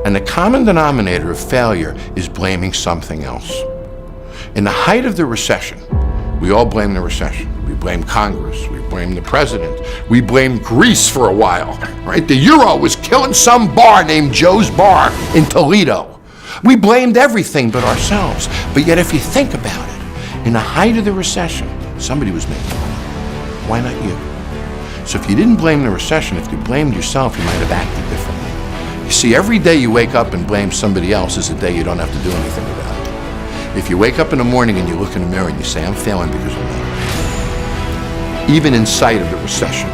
And the common denominator of failure is blaming something else. In the height of the recession, we all blame the recession. We blame Congress, we blame the president, we blame Greece for a while, right? The euro was killing some bar named Joe's Bar in Toledo. We blamed everything but ourselves. But yet if you think about it, in the height of the recession, somebody was making money. Why not you? So if you didn't blame the recession, if you blamed yourself, you might have acted differently. You see, every day you wake up and blame somebody else is a day you don't have to do anything about it. If you wake up in the morning and you look in the mirror and you say, I'm failing because of me. Even in sight of the recession,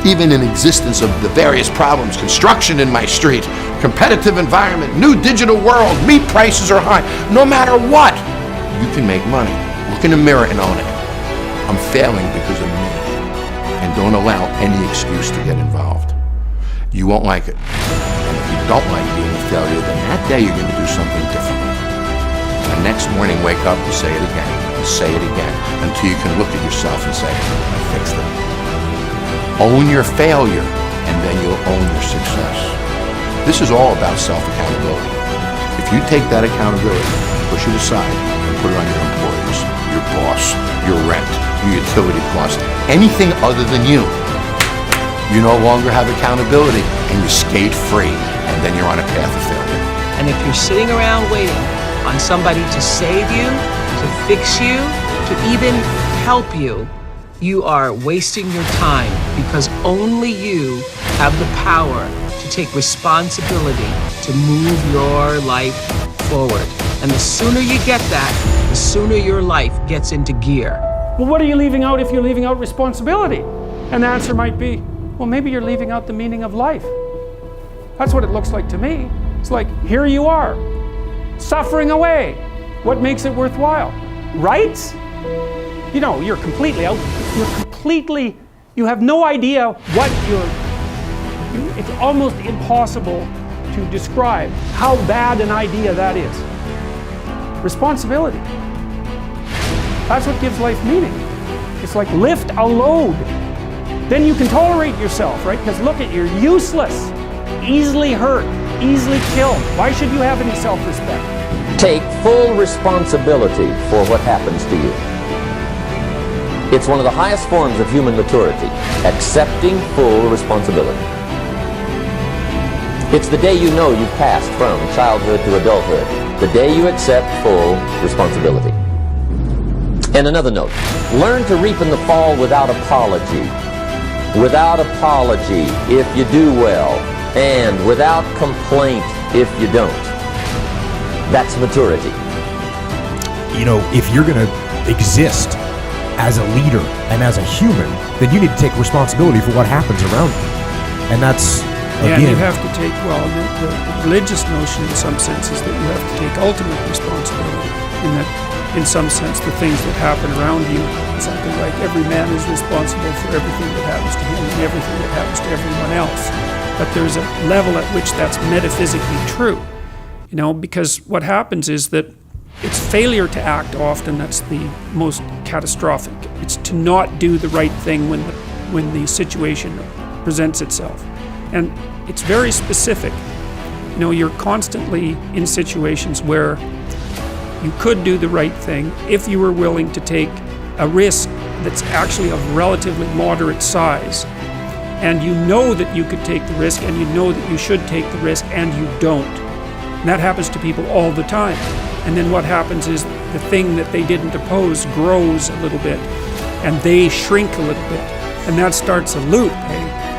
even in existence of the various problems, construction in my street, competitive environment, new digital world, meat prices are high, no matter what, you can make money. Look in the mirror and own it. I'm failing because of me. And don't allow any excuse to get involved. You won't like it. And if you don't like being a failure, then that day you're going to do something differently. The next morning, wake up and say it again, and say it again, until you can look at yourself and say, I fixed it. Own your failure, and then you'll own your success. This is all about self-accountability. If you take that accountability, push it aside, and put it on your employees, your boss, your rent, your utility cost, anything other than you no longer have accountability, and you skate free, and then you're on a path of failure. And if you're sitting around waiting on somebody to save you, to fix you, to even help you, you are wasting your time, because only you have the power to take responsibility to move your life forward. And the sooner you get that, the sooner your life gets into gear. Well, what are you leaving out if you're leaving out responsibility? And the answer might be, well, maybe you're leaving out the meaning of life. That's what it looks like to me. It's like, here you are, suffering away. What makes it worthwhile? Rights? You know, you're completely out. You have no idea what it's almost impossible to describe how bad an idea that is. Responsibility. That's what gives life meaning. It's like lift a load. Then you can tolerate yourself, right? Because look at you're useless, easily hurt, easily killed. Why should you have any self-respect? Take full responsibility for what happens to you. It's one of the highest forms of human maturity, accepting full responsibility. It's the day you know you've passed from childhood to adulthood, the day you accept full responsibility. And another note, learn to reap in the fall without apology. Without apology if you do well, and without complaint if you don't. That's maturity. You know, if you're going to exist as a leader and as a human, then you need to take responsibility for what happens around you. And that's, again... Yeah, you have to take, well, the religious notion in some sense is that you have to take ultimate responsibility. In that, in some sense, the things that happen around you, something like every man is responsible for everything that happens to him and everything that happens to everyone else. But there's a level at which that's metaphysically true. You know, because what happens is that it's failure to act often that's the most catastrophic. It's to not do the right thing when the situation presents itself. And it's very specific. You know, you're constantly in situations where you could do the right thing if you were willing to take a risk that's actually of relatively moderate size. And you know that you could take the risk, and you know that you should take the risk, and you don't. And that happens to people all the time. And then what happens is the thing that they didn't oppose grows a little bit, and they shrink a little bit. And that starts a loop, eh?